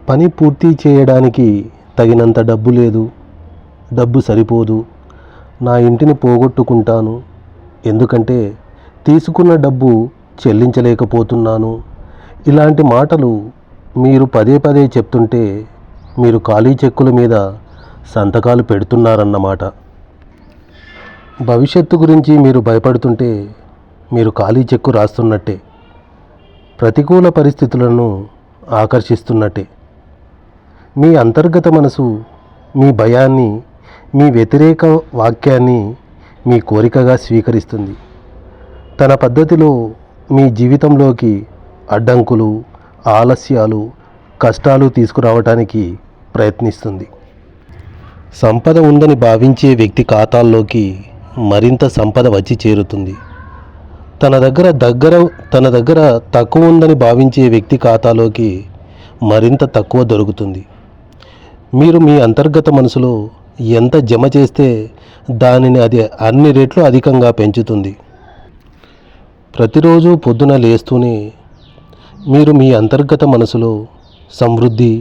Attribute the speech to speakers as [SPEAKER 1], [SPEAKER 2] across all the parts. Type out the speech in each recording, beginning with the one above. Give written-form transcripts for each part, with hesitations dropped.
[SPEAKER 1] పని పూర్తి చేయడానికి తగినంత డబ్బు లేదు, డబ్బు సరిపోదు, నా ఇంటిని పోగొట్టుకుంటాను, ఎందుకంటే తీసుకున్న డబ్బు చెల్లించలేకపోతున్నాను, ఇలాంటి మాటలు మీరు పదే పదే చెప్తుంటే మీరు ఖాళీ చెక్కుల మీద సంతకాలు పెడుతున్నారన్నమాట. భవిష్యత్తు గురించి మీరు భయపడుతుంటే మీరు ఖాళీ చెక్కు రాస్తున్నట్టే, ప్రతికూల పరిస్థితులను ఆకర్షిస్తున్నట్టే. మీ అంతర్గత మనసు మీ భయాన్ని, మీ వ్యతిరేక వాక్యాన్ని మీ కోరికగా స్వీకరిస్తుంది. తన పద్ధతిలో మీ జీవితంలోకి అడ్డంకులు, ఆలస్యాలు, కష్టాలు తీసుకురావడానికి ప్రయత్నిస్తుంది. సంపద ఉందని భావించే వ్యక్తి ఖాతాల్లోకి మరింత సంపద వచ్చి చేరుతుంది. తన దగ్గర తక్కువ ఉందని భావించే వ్యక్తి ఖాతాలోకి మరింత తక్కువ దొరుకుతుంది. మీరు మీ అంతర్గత మనసులో ఎంత జమ చేస్తే దానిని అది అన్ని రెట్లు అధికంగా పెంచుతుంది. ప్రతిరోజు పొద్దున లేస్తూనే మీరు మీ అంతర్గత మనసులో సమృద్ధి,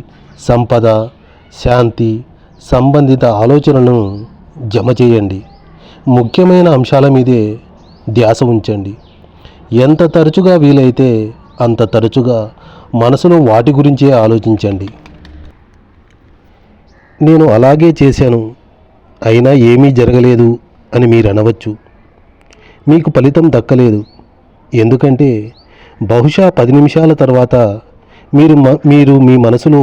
[SPEAKER 1] సంపద, శాంతి సంబంధిత ఆలోచనలను జమ చేయండి. ముఖ్యమైన అంశాల మీదే ధ్యాస ఉంచండి. ఎంత తరచుగా వీలైతే అంత తరచుగా మనసులో వాటి గురించే ఆలోచించండి. నేను అలాగే చేశాను, అయినా ఏమీ జరగలేదు అని మీరు అనవచ్చు. మీకు ఫలితం దక్కలేదు, ఎందుకంటే బహుశా 10 నిమిషాల తర్వాత మీరు మీ మనసులో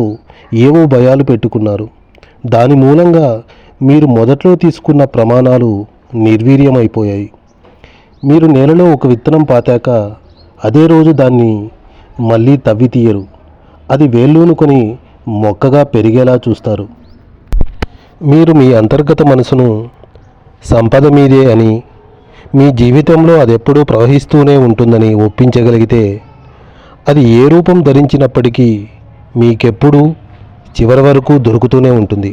[SPEAKER 1] ఏవో భయాలు పెట్టుకున్నారు. దాని మూలంగా మీరు మొదట్లో తీసుకున్న ప్రమాణాలు నిర్వీర్యమైపోయాయి. మీరు నేలలో ఒక విత్తనం పాతాక అదే రోజు దాన్ని మళ్ళీ తవ్వి తీయరు. అది వేళ్ళూనుకొని మొక్కగా పెరిగేలా చూస్తారు. మీరు మీ అంతర్గత మనసును సంపద మీదే అని, మీ జీవితంలో అది ఎప్పుడూ ప్రవహిస్తూనే ఉంటుందని ఒప్పించగలిగితే అది ఏ రూపం ధరించినప్పటికీ మీకెప్పుడూ చివరి వరకు దొరుకుతూనే ఉంటుంది.